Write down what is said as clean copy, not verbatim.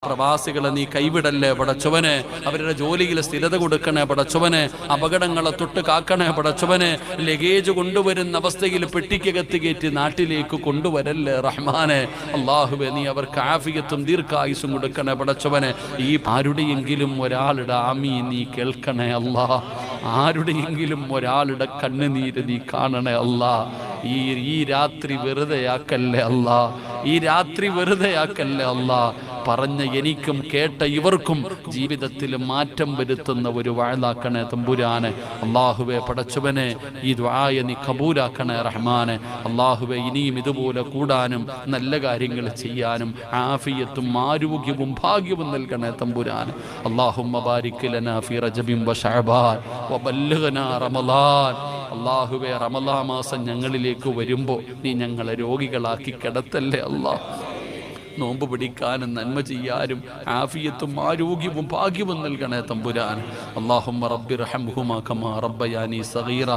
പ്രവാസികളെ നീ കൈവിടല്ലേ പടച്ചവനെ, അവരുടെ ജോലിയിൽ സ്ഥിരത കൊടുക്കണേ പടച്ചവനെ, അപകടങ്ങളെ തൊട്ട് കാക്കണേ പടച്ചവനെ, ലഗേജ് കൊണ്ടുവരുന്ന അവസ്ഥയിൽ പെട്ടിക്കകത്ത് കയറ്റി നാട്ടിലേക്ക് കൊണ്ടുവരല്ലേ റഹ്മാനെ. അള്ളാഹുവെ നീ അവർക്ക് ആഫിയത്തും ദീർഘായുസും കൊടുക്കണേ പടച്ചവനെ. ഈ ആരുടെയെങ്കിലും ഒരാളുടെ ആമീൻ നീ കേൾക്കണേ അല്ലാ, ആരുടെയെങ്കിലും ഒരാളുടെ കണ്ണുനീര് നീ കാണണേ അല്ലാ. ഈ രാത്രി വെറുതെയാക്കല്ലേ അല്ലാ, ഈ രാത്രി വെറുതെയാക്കല്ലേ അല്ലാ. പറഞ്ഞ എനിക്കും കേട്ട ഇവർക്കും ജീവിതത്തിൽ മാറ്റം വരുത്തുന്ന ഒരു വഅദാക്കണേ തമ്പുരാനെ. അള്ളാഹുവെ പടച്ചവനെ, ഈ ദുആയെ നീ കബൂലാക്കണേ റഹ്മാനെ. അള്ളാഹുവെ ഇനിയും ഇതുപോലെ കൂടാനും നല്ല കാര്യങ്ങൾ ചെയ്യാനും ആഫിയത്തും ആരോഗ്യവും ഭാഗ്യവും നൽകണേ തമ്പുരാനെ. അല്ലാഹുമ്മ ബാരിക് ലനാ ഫീ റജബിൻ വ ശഅബാൻ വബല്ലിഗ്നാ റമളാൻ. അള്ളാഹുവെ റമളാൻ മാസം ഞങ്ങളിലേക്ക് വരുമ്പോൾ നീ ഞങ്ങളെ രോഗികളാക്കി കിടത്തല്ലേ അല്ലാഹ്. നോമ്പ് പിടിക്കാനും നന്മ ചെയ്യാനും ആഫിയത്തും ആരോഗ്യവും ഭാഗ്യവും നൽകണേ തമ്പുരാൻ. അല്ലാഹുമ്മ റബ്ബിർഹംഹുമാ കമാ റബ്ബയാനി സഗീറ.